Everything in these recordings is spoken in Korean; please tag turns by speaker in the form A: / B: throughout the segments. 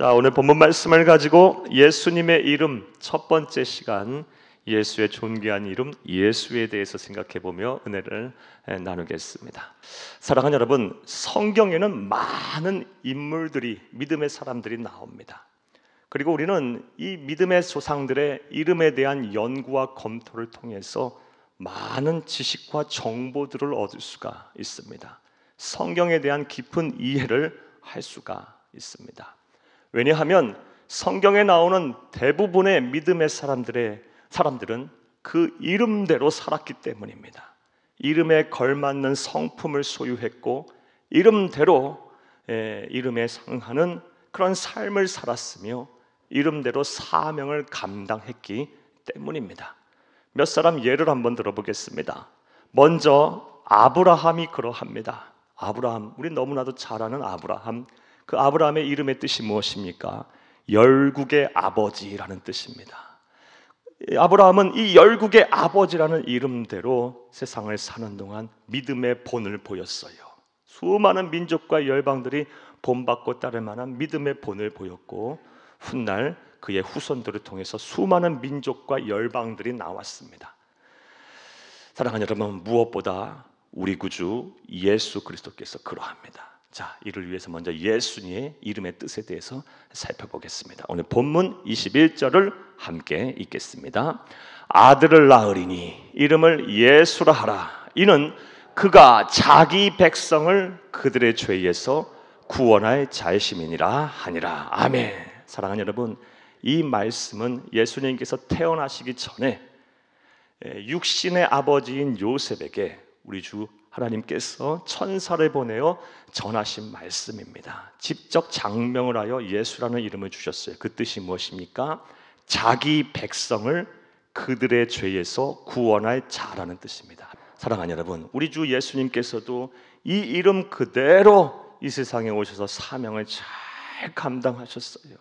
A: 자, 오늘 본문 말씀을 가지고 예수님의 이름 첫 번째 시간, 예수의 존귀한 이름 예수에 대해서 생각해보며 은혜를 나누겠습니다. 사랑하는 여러분, 성경에는 많은 인물들이, 믿음의 사람들이 나옵니다. 그리고 우리는 이 믿음의 조상들의 이름에 대한 연구와 검토를 통해서 많은 지식과 정보들을 얻을 수가 있습니다. 성경에 대한 깊은 이해를 할 수가 있습니다. 왜냐하면 성경에 나오는 대부분의 믿음의 사람들은 그 이름대로 살았기 때문입니다. 이름에 걸맞는 성품을 소유했고 이름대로 이름에 상하는 그런 삶을 살았으며 이름대로 사명을 감당했기 때문입니다. 몇 사람 예를 한번 들어보겠습니다. 먼저 아브라함이 그러합니다. 아브라함, 우리 너무나도 잘 아는 아브라함. 그 아브라함의 이름의 뜻이 무엇입니까? 열국의 아버지라는 뜻입니다. 아브라함은 이 열국의 아버지라는 이름대로 세상을 사는 동안 믿음의 본을 보였어요. 수많은 민족과 열방들이 본받고 따를 만한 믿음의 본을 보였고 훗날 그의 후손들을 통해서 수많은 민족과 열방들이 나왔습니다. 사랑하는 여러분, 무엇보다 우리 구주 예수 그리스도께서 그러합니다. 자, 이를 위해서 먼저 예수님의 이름의 뜻에 대해서 살펴보겠습니다. 오늘 본문 21절을 함께 읽겠습니다. 아들을 낳으리니 이름을 예수라 하라. 이는 그가 자기 백성을 그들의 죄에서 구원할 자이심이니라 하니라. 아멘. 사랑하는 여러분, 이 말씀은 예수님께서 태어나시기 전에 육신의 아버지인 요셉에게 우리 주 하나님께서 천사를 보내어 전하신 말씀입니다. 직접 장명을 하여 예수라는 이름을 주셨어요. 그 뜻이 무엇입니까? 자기 백성을 그들의 죄에서 구원할 자라는 뜻입니다. 사랑하는 여러분, 우리 주 예수님께서도 이 이름 그대로 이 세상에 오셔서 사명을 잘 감당하셨어요.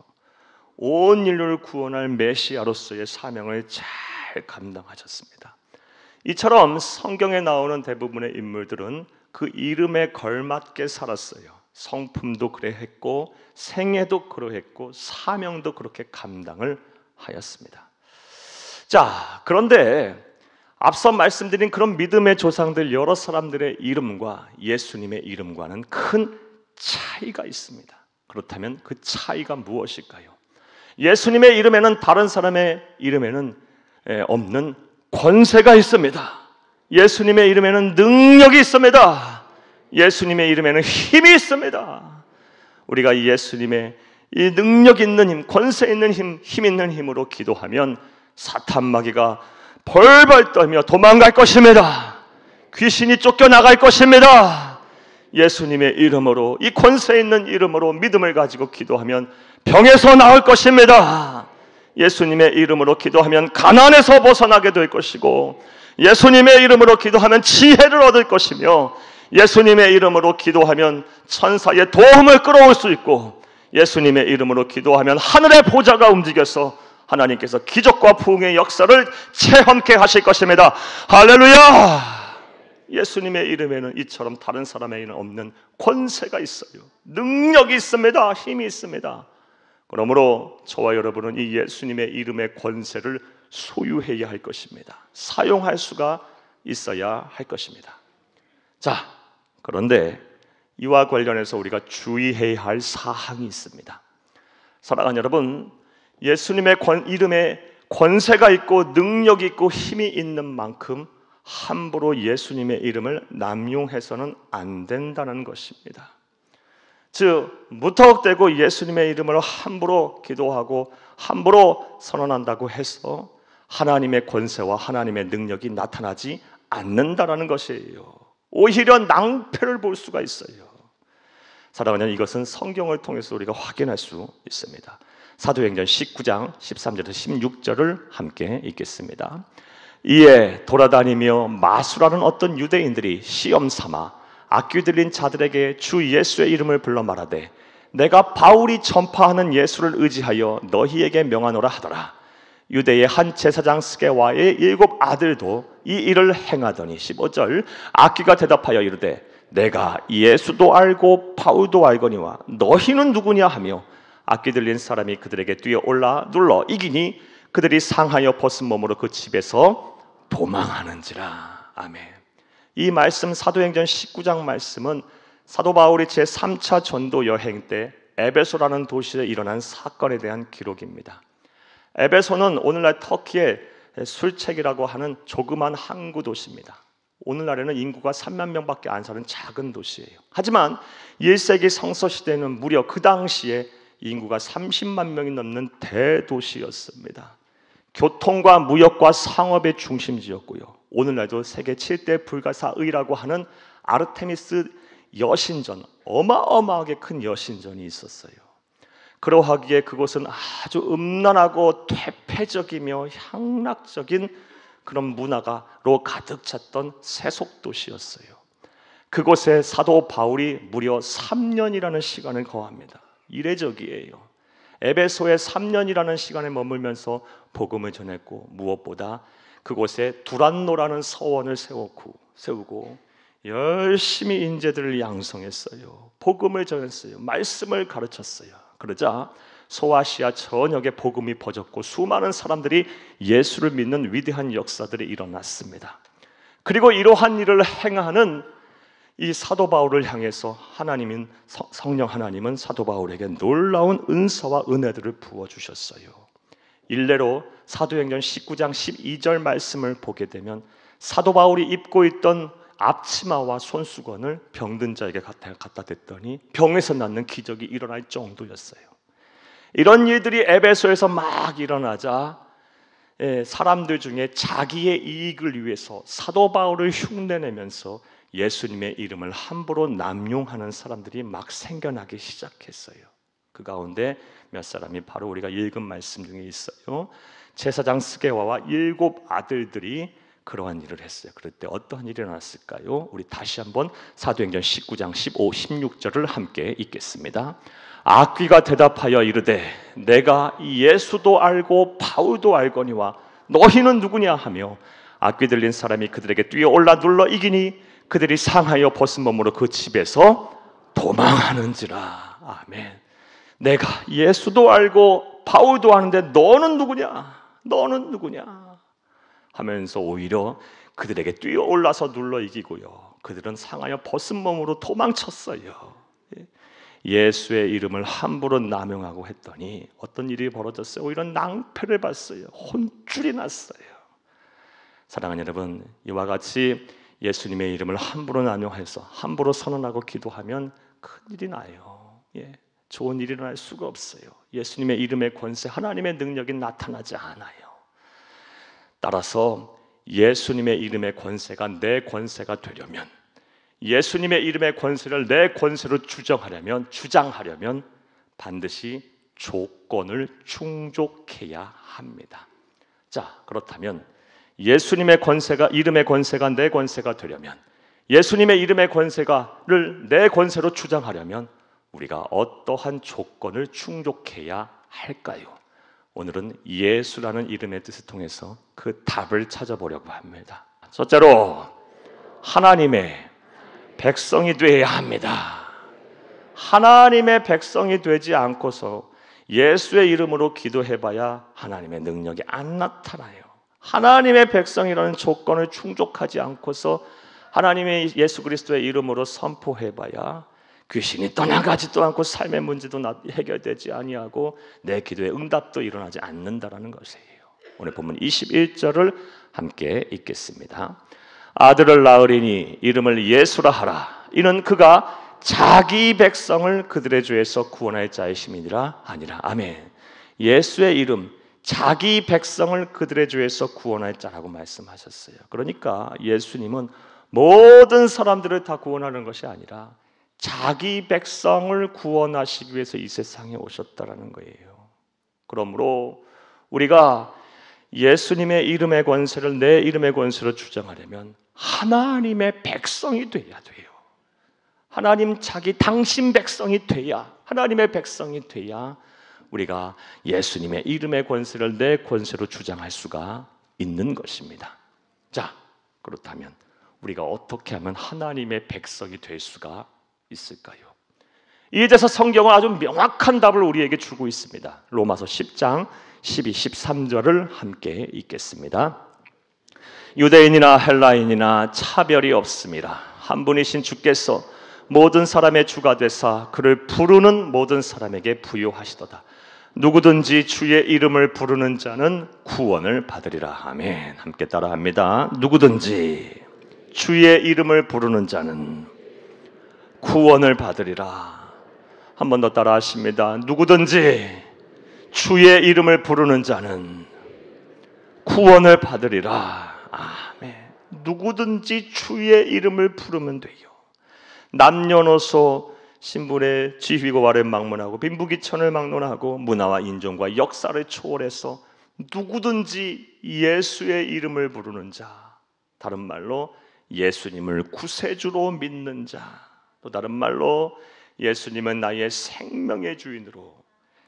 A: 온 인류를 구원할 메시아로서의 사명을 잘 감당하셨습니다. 이처럼 성경에 나오는 대부분의 인물들은 그 이름에 걸맞게 살았어요. 성품도 그러했고 생애도 그러했고 사명도 그렇게 감당을 하였습니다. 자, 그런데 앞서 말씀드린 그런 믿음의 조상들 여러 사람들의 이름과 예수님의 이름과는 큰 차이가 있습니다. 그렇다면 그 차이가 무엇일까요? 예수님의 이름에는 다른 사람의 이름에는 없는 권세가 있습니다. 예수님의 이름에는 능력이 있습니다. 예수님의 이름에는 힘이 있습니다. 우리가 예수님의 이 능력 있는 힘, 권세 있는 힘 있는 힘으로 기도하면 사탄 마귀가 벌벌 떨며 도망갈 것입니다. 귀신이 쫓겨나갈 것입니다. 예수님의 이름으로, 이 권세 있는 이름으로 믿음을 가지고 기도하면 병에서 나을 것입니다. 예수님의 이름으로 기도하면 가난에서 벗어나게 될 것이고 예수님의 이름으로 기도하면 지혜를 얻을 것이며 예수님의 이름으로 기도하면 천사의 도움을 끌어올 수 있고 예수님의 이름으로 기도하면 하늘의 보좌가 움직여서 하나님께서 기적과 부흥의 역사를 체험케 하실 것입니다. 할렐루야! 예수님의 이름에는 이처럼 다른 사람의 이름은 없는 권세가 있어요. 능력이 있습니다. 힘이 있습니다. 그러므로 저와 여러분은 이 예수님의 이름의 권세를 소유해야 할 것입니다. 사용할 수가 있어야 할 것입니다. 자, 그런데 이와 관련해서 우리가 주의해야 할 사항이 있습니다. 사랑하는 여러분, 예수님의 이름에 권세가 있고 능력이 있고 힘이 있는 만큼 함부로 예수님의 이름을 남용해서는 안 된다는 것입니다. 즉, 무턱대고 예수님의 이름을 함부로 기도하고 함부로 선언한다고 해서 하나님의 권세와 하나님의 능력이 나타나지 않는다라는 것이에요. 오히려 낭패를 볼 수가 있어요. 사랑하는, 이것은 성경을 통해서 우리가 확인할 수 있습니다. 사도행전 19장 13절에서 16절을 함께 읽겠습니다. 이에 돌아다니며 마수라는 어떤 유대인들이 시험 삼아 악귀 들린 자들에게 주 예수의 이름을 불러 말하되 내가 바울이 전파하는 예수를 의지하여 너희에게 명하노라 하더라. 유대의 한 제사장 스게와의 7 아들도 이 일을 행하더니 15절 악귀가 대답하여 이르되 내가 예수도 알고 바울도 알거니와 너희는 누구냐 하며 악기 들린 사람이 그들에게 뛰어올라 눌러 이기니 그들이 상하여 벗은 몸으로 그 집에서 도망하는지라. 아멘. 이 말씀 사도행전 19장 말씀은 사도 바울이 제3차 전도 여행 때 에베소라는 도시에 일어난 사건에 대한 기록입니다. 에베소는 오늘날 터키의 술책이라고 하는 조그만 항구 도시입니다. 오늘날에는 인구가 3만 명밖에 안 사는 작은 도시예요. 하지만 1세기 성서시대에는 무려 그 당시에 인구가 30만 명이 넘는 대도시였습니다. 교통과 무역과 상업의 중심지였고요. 오늘날도 세계 7대 불가사의라고 하는 아르테미스 여신전, 어마어마하게 큰 여신전이 있었어요. 그러하기에 그곳은 아주 음란하고 퇴폐적이며 향락적인 그런 문화가로 가득 찼던 세속도시였어요. 그곳에 사도 바울이 무려 3년이라는 시간을 거합니다. 이례적이에요. 에베소에 3년이라는 시간에 머물면서 복음을 전했고, 무엇보다 그곳에 두란노라는 서원을 세우고 열심히 인재들을 양성했어요. 복음을 전했어요. 말씀을 가르쳤어요. 그러자 소아시아 전역에 복음이 퍼졌고 수많은 사람들이 예수를 믿는 위대한 역사들이 일어났습니다. 그리고 이러한 일을 행하는 이 사도 바울을 향해서 성령 하나님은 사도 바울에게 놀라운 은사와 은혜들을 부어주셨어요. 일례로 사도행전 19장 12절 말씀을 보게 되면 사도 바울이 입고 있던 앞치마와 손수건을 병든 자에게 갖다 댔더니 병에서 낫는 기적이 일어날 정도였어요. 이런 일들이 에베소에서 막 일어나자 사람들 중에 자기의 이익을 위해서 사도 바울을 흉내내면서 예수님의 이름을 함부로 남용하는 사람들이 막 생겨나기 시작했어요. 그 가운데 몇 사람이 바로 우리가 읽은 말씀 중에 있어요. 제사장 스게와와 7 아들들이 그러한 일을 했어요. 그럴 때 어떠한 일이 일어났을까요? 우리 다시 한번 사도행전 19장 15, 16절을 함께 읽겠습니다. 악귀가 대답하여 이르되 내가 예수도 알고 바울도 알거니와 너희는 누구냐 하며 악귀 들린 사람이 그들에게 뛰어올라 눌러 이기니 그들이 상하여 벗은 몸으로 그 집에서 도망하는지라. 아멘. 내가 예수도 알고 바울도 아는데 너는 누구냐? 너는 누구냐? 하면서 오히려 그들에게 뛰어올라서 눌러 이기고요. 그들은 상하여 벗은 몸으로 도망쳤어요. 예수의 이름을 함부로 남용하고 했더니 어떤 일이 벌어졌어요? 오히려 낭패를 봤어요. 혼쭐이 났어요. 사랑하는 여러분, 이와 같이 예수님의 이름을 함부로 남용해서 함부로 선언하고 기도하면 큰일이 나요. 좋은 일이 일어날 수가 없어요. 예수님의 이름의 권세, 하나님의 능력이 나타나지 않아요. 따라서 예수님의 이름의 권세가 내 권세가 되려면, 예수님의 이름의 권세를 내 권세로 주장하려면 반드시 조건을 충족해야 합니다. 자, 그렇다면 예수님의 권세가, 이름의 권세가 내 권세가 되려면, 예수님의 이름의 권세가를 내 권세로 주장하려면 우리가 어떠한 조건을 충족해야 할까요? 오늘은 예수라는 이름의 뜻을 통해서 그 답을 찾아보려고 합니다. 첫째로, 하나님의 백성이 되어야 합니다. 하나님의 백성이 되지 않고서 예수의 이름으로 기도해봐야 하나님의 능력이 안 나타나요. 하나님의 백성이라는 조건을 충족하지 않고서 하나님의 예수 그리스도의 이름으로 선포해봐야 귀신이 떠나가지도 않고 삶의 문제도 해결되지 아니하고 내 기도의 응답도 일어나지 않는다라는 것이에요. 오늘 본문 21절을 함께 읽겠습니다. 아들을 낳으리니 이름을 예수라 하라. 이는 그가 자기 백성을 그들의 죄에서 구원할 자이심이니라 아니라. 아멘. 예수의 이름, 자기 백성을 그들의 죄에서 구원할 자라고 말씀하셨어요. 그러니까 예수님은 모든 사람들을 다 구원하는 것이 아니라 자기 백성을 구원하시기 위해서 이 세상에 오셨다라는 거예요. 그러므로 우리가 예수님의 이름의 권세를 내 이름의 권세로 주장하려면 하나님의 백성이 돼야 돼요. 하나님 당신 백성이 돼야, 하나님의 백성이 돼야 우리가 예수님의 이름의 권세를 내 권세로 주장할 수가 있는 것입니다. 자, 그렇다면 우리가 어떻게 하면 하나님의 백성이 될 수가 있을까요? 이에 대해서 성경은 아주 명확한 답을 우리에게 주고 있습니다. 로마서 10장 12, 13절을 함께 읽겠습니다. 유대인이나 헬라인이나 차별이 없습니다. 한 분이신 주께서 모든 사람의 주가 되사 그를 부르는 모든 사람에게 부요하시도다. 누구든지 주의 이름을 부르는 자는 구원을 받으리라. 아멘. 함께 따라합니다. 누구든지 주의 이름을 부르는 자는 구원을 받으리라. 한 번 더 따라하십니다. 누구든지 주의 이름을 부르는 자는 구원을 받으리라. 아멘. 누구든지 주의 이름을 부르면 돼요. 남녀노소 신분의 지휘고 와를 막론하고 빈부귀천을 막론하고 문화와 인종과 역사를 초월해서 누구든지 예수의 이름을 부르는 자, 다른 말로 예수님을 구세주로 믿는 자, 또 다른 말로 예수님은 나의 생명의 주인으로,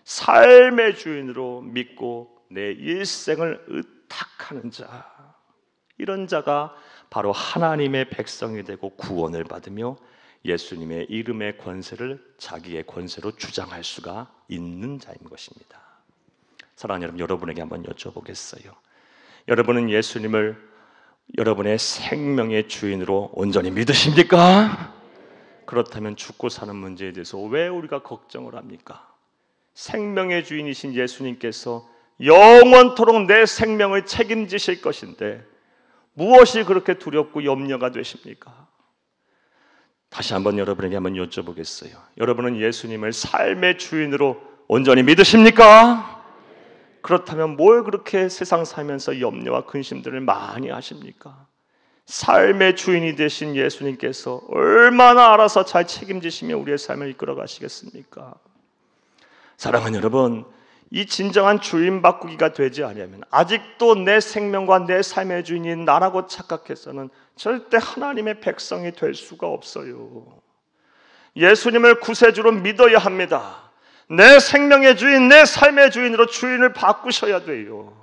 A: 삶의 주인으로 믿고 내 일생을 의탁하는 자, 이런 자가 바로 하나님의 백성이 되고 구원을 받으며 예수님의 이름의 권세를 자기의 권세로 주장할 수가 있는 자인 것입니다. 사랑하는 여러분, 여러분에게 한번 여쭤보겠어요. 여러분은 예수님을 여러분의 생명의 주인으로 온전히 믿으십니까? 그렇다면 죽고 사는 문제에 대해서 왜 우리가 걱정을 합니까? 생명의 주인이신 예수님께서 영원토록 내 생명을 책임지실 것인데 무엇이 그렇게 두렵고 염려가 되십니까? 다시 한번 여러분에게 한번 여쭤보겠어요. 여러분은 예수님을 삶의 주인으로 온전히 믿으십니까? 그렇다면 뭘 그렇게 세상 살면서 염려와 근심들을 많이 하십니까? 삶의 주인이 되신 예수님께서 얼마나 알아서 잘 책임지시며 우리의 삶을 이끌어 가시겠습니까? 사랑하는 여러분, 이 진정한 주인 바꾸기가 되지 않으면 아직도 내 생명과 내 삶의 주인이 나라고 착각해서는 절대 하나님의 백성이 될 수가 없어요. 예수님을 구세주로 믿어야 합니다. 내 생명의 주인, 내 삶의 주인으로 주인을 바꾸셔야 돼요.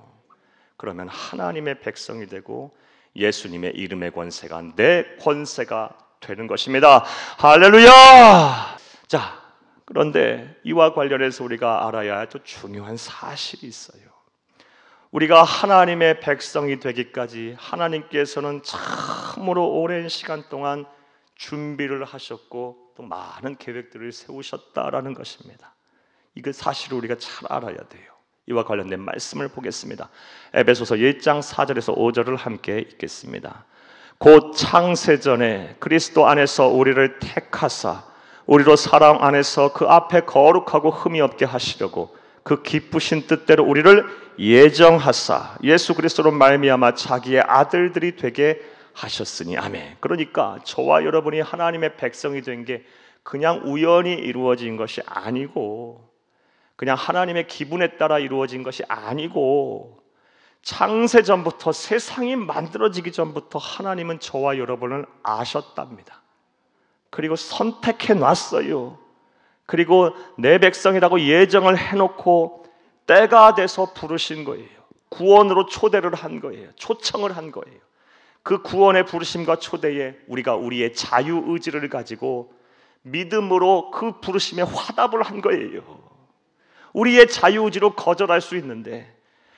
A: 그러면 하나님의 백성이 되고 예수님의 이름의 권세가 내 권세가 되는 것입니다. 할렐루야! 자, 그런데 이와 관련해서 우리가 알아야 할 또 중요한 사실이 있어요. 우리가 하나님의 백성이 되기까지 하나님께서는 참으로 오랜 시간 동안 준비를 하셨고 또 많은 계획들을 세우셨다라는 것입니다. 이거 사실을 우리가 잘 알아야 돼요. 이와 관련된 말씀을 보겠습니다. 에베소서 1장 4절에서 5절을 함께 읽겠습니다. 곧 창세전에 그리스도 안에서 우리를 택하사 우리로 사랑 안에서 그 앞에 거룩하고 흠이 없게 하시려고 그 기쁘신 뜻대로 우리를 예정하사 예수 그리스도로 말미암아 자기의 아들들이 되게 하셨으니. 아멘. 그러니까 저와 여러분이 하나님의 백성이 된 게 그냥 우연히 이루어진 것이 아니고, 그냥 하나님의 기분에 따라 이루어진 것이 아니고, 창세전부터, 세상이 만들어지기 전부터 하나님은 저와 여러분을 아셨답니다. 그리고 선택해 놨어요. 그리고 내 백성이라고 예정을 해놓고 때가 돼서 부르신 거예요. 구원으로 초대를 한 거예요. 초청을 한 거예요. 그 구원의 부르심과 초대에 우리가 우리의 자유의지를 가지고 믿음으로 그 부르심에 화답을 한 거예요. 우리의 자유의지로 거절할 수 있는데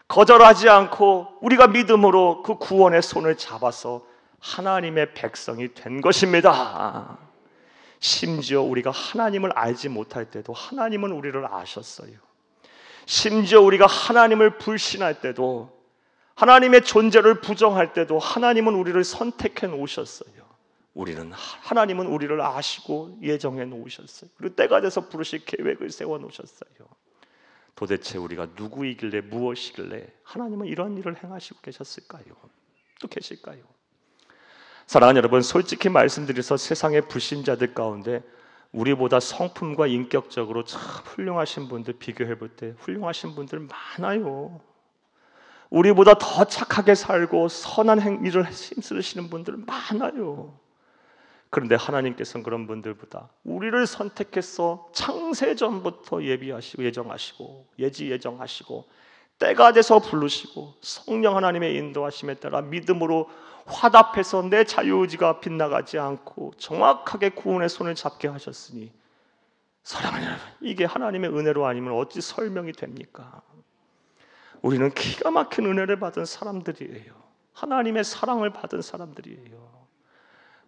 A: 거절하지 않고 우리가 믿음으로 그 구원의 손을 잡아서 하나님의 백성이 된 것입니다. 심지어 우리가 하나님을 알지 못할 때도 하나님은 우리를 아셨어요. 심지어 우리가 하나님을 불신할 때도, 하나님의 존재를 부정할 때도 하나님은 우리를 선택해 놓으셨어요. 하나님은 우리를 아시고 예정해 놓으셨어요. 그리고 때가 돼서 부르실 계획을 세워 놓으셨어요. 도대체 우리가 누구이길래, 무엇이길래 하나님은 이런 일을 행하시고 계셨을까요? 또 계실까요? 사랑하는 여러분, 솔직히 말씀드려서 세상의 불신자들 가운데 우리보다 성품과 인격적으로 참 훌륭하신 분들 비교해 볼 때 훌륭하신 분들 많아요. 우리보다 더 착하게 살고 선한 일을 힘쓰시는 분들 많아요. 그런데 하나님께서는 그런 분들보다 우리를 선택해서 창세전부터 예비하시고 예정하시고 예정하시고 때가 돼서 부르시고 성령 하나님의 인도하심에 따라 믿음으로 화답해서 내 자유의지가 빗나가지 않고 정확하게 구원의 손을 잡게 하셨으니 사랑하는 여러분, 이게 하나님의 은혜로 아니면 어찌 설명이 됩니까? 우리는 기가 막힌 은혜를 받은 사람들이에요. 하나님의 사랑을 받은 사람들이에요.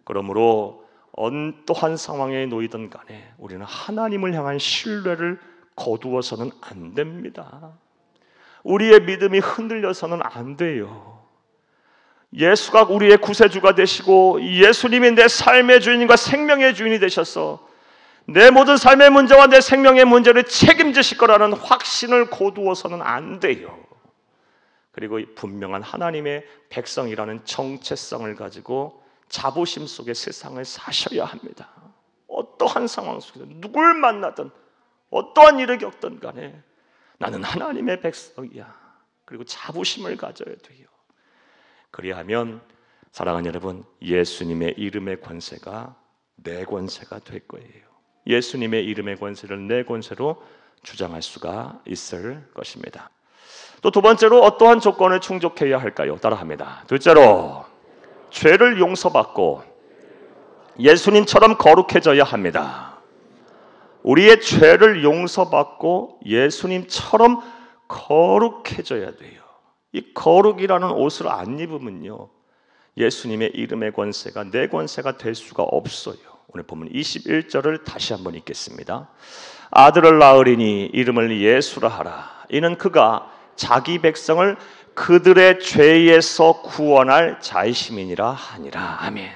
A: 그러므로 어떠한 상황에 놓이든 간에 우리는 하나님을 향한 신뢰를 거두어서는 안 됩니다. 우리의 믿음이 흔들려서는 안 돼요. 예수가 우리의 구세주가 되시고 예수님이 내 삶의 주인과 생명의 주인이 되셔서 내 모든 삶의 문제와 내 생명의 문제를 책임지실 거라는 확신을 거두어서는 안 돼요. 그리고 분명한 하나님의 백성이라는 정체성을 가지고 자부심 속에 세상을 사셔야 합니다. 어떠한 상황 속에서 누굴 만나든 어떠한 일을 겪든 간에 나는 하나님의 백성이야. 그리고 자부심을 가져야 돼요. 그리하면 사랑하는 여러분, 예수님의 이름의 권세가 내 권세가 될 거예요. 예수님의 이름의 권세를 내 권세로 주장할 수가 있을 것입니다. 또 두 번째로 어떠한 조건을 충족해야 할까요? 따라합니다. 둘째로 죄를 용서받고 예수님처럼 거룩해져야 합니다. 우리의 죄를 용서받고 예수님처럼 거룩해져야 돼요. 이 거룩이라는 옷을 안 입으면요, 예수님의 이름의 권세가 내 권세가 될 수가 없어요. 오늘 보면 21절을 다시 한번 읽겠습니다. 아들을 낳으리니 이름을 예수라 하라. 이는 그가 자기 백성을 그들의 죄에서 구원할 자이심이니라 하니라. 아멘.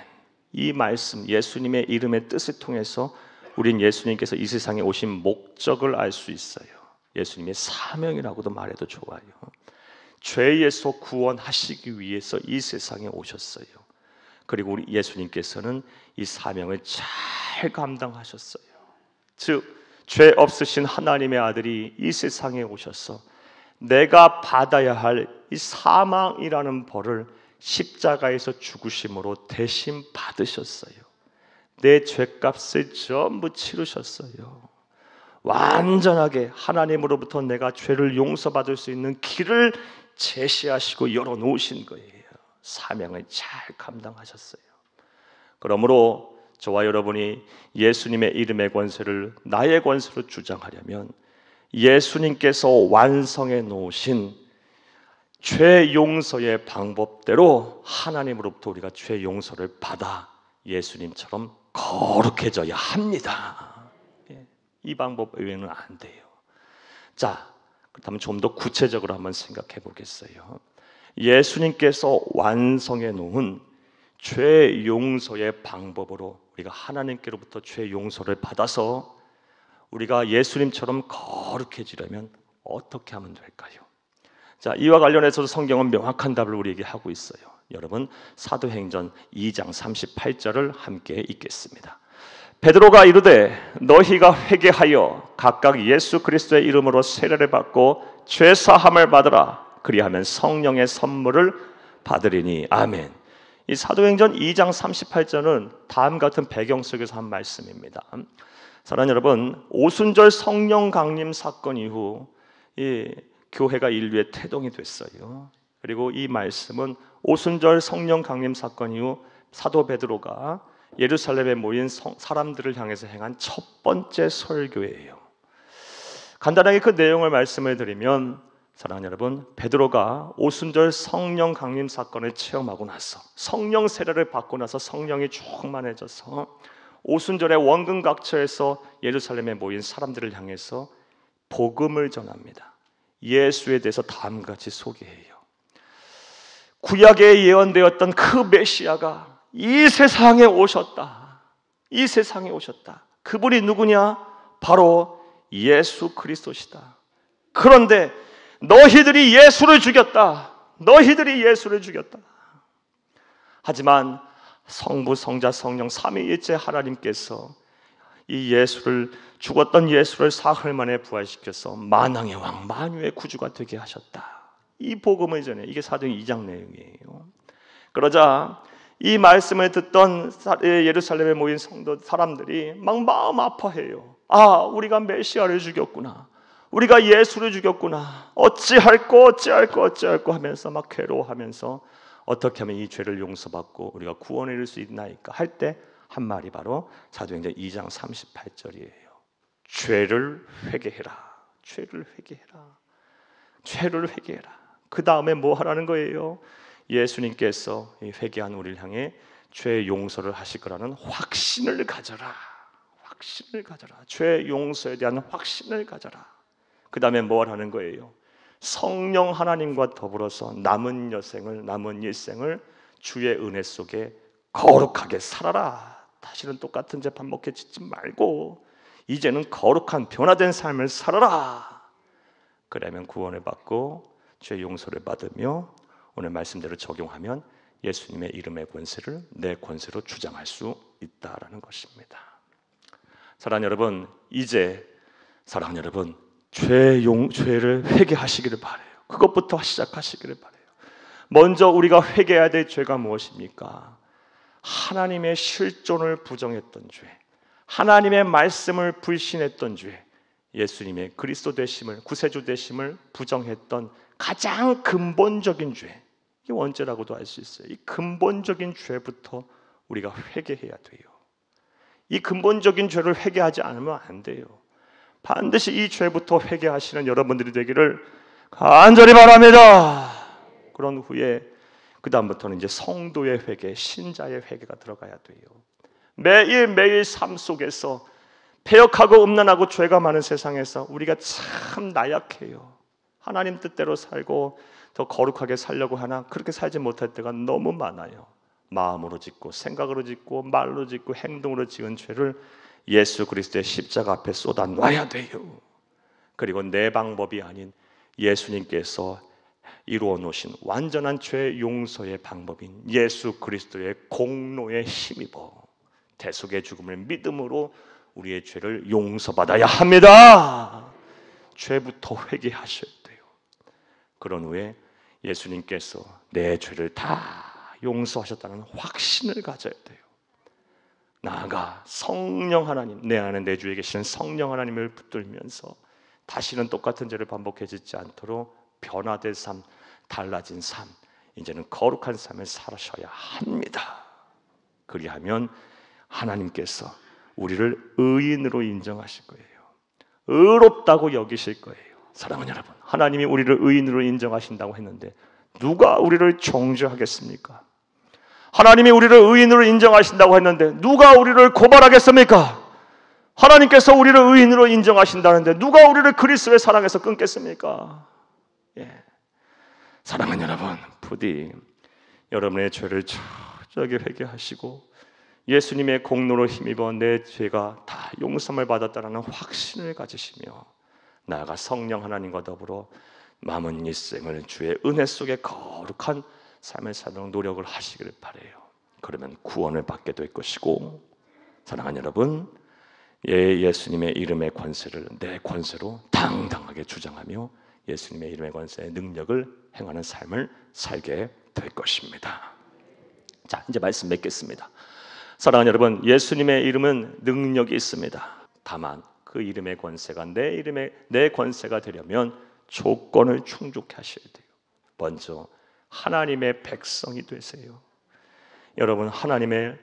A: 이 말씀, 예수님의 이름의 뜻을 통해서 우린 예수님께서 이 세상에 오신 목적을 알 수 있어요. 예수님의 사명이라고도 말해도 좋아요. 죄에서 구원하시기 위해서 이 세상에 오셨어요. 그리고 우리 예수님께서는 이 사명을 잘 감당하셨어요. 즉, 죄 없으신 하나님의 아들이 이 세상에 오셔서 내가 받아야 할 이 사망이라는 벌을 십자가에서 죽으심으로 대신 받으셨어요. 내 죄값을 전부 치르셨어요. 완전하게 하나님으로부터 내가 죄를 용서받을 수 있는 길을 제시하시고 열어놓으신 거예요. 사명을 잘 감당하셨어요. 그러므로 저와 여러분이 예수님의 이름의 권세를 나의 권세로 주장하려면 예수님께서 완성해 놓으신 죄 용서의 방법대로 하나님으로부터 우리가 죄 용서를 받아 예수님처럼 거룩해져야 합니다. 이 방법 외에는 안 돼요. 자, 그렇다면 좀 더 구체적으로 한번 생각해 보겠어요. 예수님께서 완성해 놓은 죄 용서의 방법으로 우리가 하나님께로부터 죄 용서를 받아서 우리가 예수님처럼 거룩해지려면 어떻게 하면 될까요? 자, 이와 관련해서도 성경은 명확한 답을 우리에게 하고 있어요. 여러분, 사도행전 2장 38절을 함께 읽겠습니다. 베드로가 이르되 너희가 회개하여 각각 예수 그리스도의 이름으로 세례를 받고 죄 사함을 받으라. 그리하면 성령의 선물을 받으리니. 아멘. 이 사도행전 2장 38절은 다음 같은 배경 속에서 한 말씀입니다. 사랑하는 여러분, 오순절 성령 강림 사건 이후 이 교회가 인류의 태동이 됐어요. 그리고 이 말씀은 오순절 성령 강림 사건 이후 사도 베드로가 예루살렘에 모인 사람들을 향해서 행한 첫 번째 설교예요. 간단하게 그 내용을 말씀을 드리면, 사랑하는 여러분, 베드로가 오순절 성령 강림 사건을 체험하고 나서 성령 세례를 받고 나서 성령이 충만해져서 오순절에 원근각처에서 예루살렘에 모인 사람들을 향해서 복음을 전합니다. 예수에 대해서 다음과 같이 소개해요. 구약에 예언되었던 그 메시아가 이 세상에 오셨다. 이 세상에 오셨다. 그분이 누구냐? 바로 예수 그리스도시다. 그런데 너희들이 예수를 죽였다. 너희들이 예수를 죽였다. 하지만 성부, 성자, 성령 삼위일체 하나님께서 이 예수를, 죽었던 예수를 사흘 만에 부활시켜서 만왕의 왕, 만유의 구주가 되게 하셨다. 이 복음을 전해. 이게 사도행 2장 내용이에요. 그러자 이 말씀을 듣던 예루살렘에 모인 성도 사람들이 막 마음 아파해요. 아, 우리가 메시아를 죽였구나. 우리가 예수를 죽였구나. 어찌할꼬 하면서 막 괴로워하면서 어떻게 하면 이 죄를 용서받고 우리가 구원을 이룰 수 있나이까 할 때 한 말이 바로 사도행전 2장 38절이에요. 죄를 회개해라. 죄를 회개해라. 죄를 회개해라. 그 다음에 뭐 하라는 거예요? 예수님께서 회개한 우리를 향해 죄 용서를 하실 거라는 확신을 가져라. 확신을 가져라. 죄 용서에 대한 확신을 가져라. 그 다음에 뭐 하라는 거예요? 성령 하나님과 더불어서 남은 일생을 주의 은혜 속에 거룩하게 살아라. 다시는 똑같은 죄 반복해 짓지 말고 이제는 거룩한 변화된 삶을 살아라. 그러면 구원을 받고 죄 용서를 받으며 오늘 말씀대로 적용하면 예수님의 이름의 권세를 내 권세로 주장할 수 있다라는 것입니다. 사랑하는 여러분, 이제 사랑하는 여러분, 죄를 회개하시기를 바라요. 그것부터 시작하시기를 바라요. 먼저 우리가 회개해야 될 죄가 무엇입니까? 하나님의 실존을 부정했던 죄, 하나님의 말씀을 불신했던 죄, 예수님의 그리스도 되심을, 구세주 되심을 부정했던 가장 근본적인 죄, 이게 원죄라고도 할 수 있어요. 이 근본적인 죄부터 우리가 회개해야 돼요. 이 근본적인 죄를 회개하지 않으면 안 돼요. 반드시 이 죄부터 회개하시는 여러분들이 되기를 간절히 바랍니다. 그런 후에 그 다음부터는 이제 성도의 회개, 신자의 회개가 들어가야 돼요. 매일매일 삶 속에서 패역하고 음란하고 죄가 많은 세상에서 우리가 참 나약해요. 하나님 뜻대로 살고 더 거룩하게 살려고 하나 그렇게 살지 못할 때가 너무 많아요. 마음으로 짓고 생각으로 짓고 말로 짓고 행동으로 지은 죄를 예수 그리스도의 십자가 앞에 쏟아놔야 돼요. 그리고 내 방법이 아닌 예수님께서 이루어 놓으신 완전한 죄 용서의 방법인 예수 그리스도의 공로에 힘입어 대속의 죽음을 믿음으로 우리의 죄를 용서받아야 합니다. 죄부터 회개하셔야 돼요. 그런 후에 예수님께서 내 죄를 다 용서하셨다는 확신을 가져야 돼요. 나아가 성령 하나님, 내 안에 내 주에 계시는 성령 하나님을 붙들면서 다시는 똑같은 죄를 반복해 짓지 않도록 변화된 삶, 달라진 삶, 이제는 거룩한 삶을 살아셔야 합니다. 그리하면 하나님께서 우리를 의인으로 인정하실 거예요. 의롭다고 여기실 거예요. 사랑하는 여러분, 하나님이 우리를 의인으로 인정하신다고 했는데 누가 우리를 정죄하겠습니까? 하나님이 우리를 의인으로 인정하신다고 했는데 누가 우리를 고발하겠습니까? 하나님께서 우리를 의인으로 인정하신다는데 누가 우리를 그리스도의 사랑에서 끊겠습니까? 사랑하는 여러분, 부디 여러분의 죄를 철저하게 회개하시고 예수님의 공로로 힘입어 내 죄가 다 용서를 받았다는 확신을 가지시며 나아가 성령 하나님과 더불어 남은 일생을 주의 은혜 속에 거룩한 삶을 살도록 노력을 하시기를 바라요. 그러면 구원을 받게 될 것이고, 사랑하는 여러분, 예수님의 이름의 권세를 내 권세로 당당하게 주장하며 예수님의 이름의 권세의 능력을 행하는 삶을 살게 될 것입니다. 자, 이제 말씀 맺겠습니다. 사랑하는 여러분, 예수님의 이름은 능력이 있습니다. 다만 그 이름의 권세가 내 권세가 되려면 조건을 충족히 하셔야 돼요. 먼저 하나님의 백성이 되세요. 여러분, 하나님의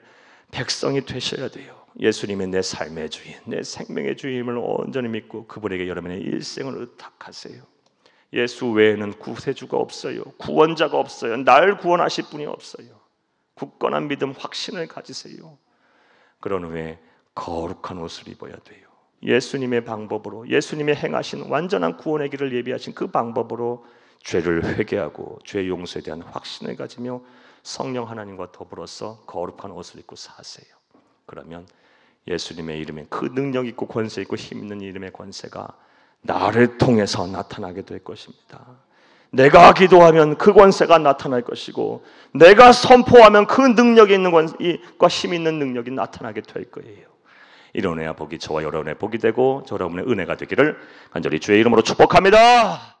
A: 백성이 되셔야 돼요. 예수님이 내 삶의 주인, 내 생명의 주임을 온전히 믿고 그분에게 여러분의 일생을 의탁하세요. 예수 외에는 구세주가 없어요. 구원자가 없어요. 날 구원하실 분이 없어요. 굳건한 믿음, 확신을 가지세요. 그런 후에 거룩한 옷을 입어야 돼요. 예수님의 방법으로, 예수님이 행하신 완전한 구원의 길을 예비하신 그 방법으로 죄를 회개하고 죄 용서에 대한 확신을 가지며 성령 하나님과 더불어서 거룩한 옷을 입고 사세요. 그러면 예수님의 이름에 그 능력 있고 권세 있고 힘 있는 이름의 권세가 나를 통해서 나타나게 될 것입니다. 내가 기도하면 그 권세가 나타날 것이고 내가 선포하면 그 능력이 있는 권세과 힘 있는 능력이 나타나게 될 거예요. 이런 은혜와 복이 저와 여러분의 복이 되고 여러분의 은혜가 되기를 간절히 주의 이름으로 축복합니다.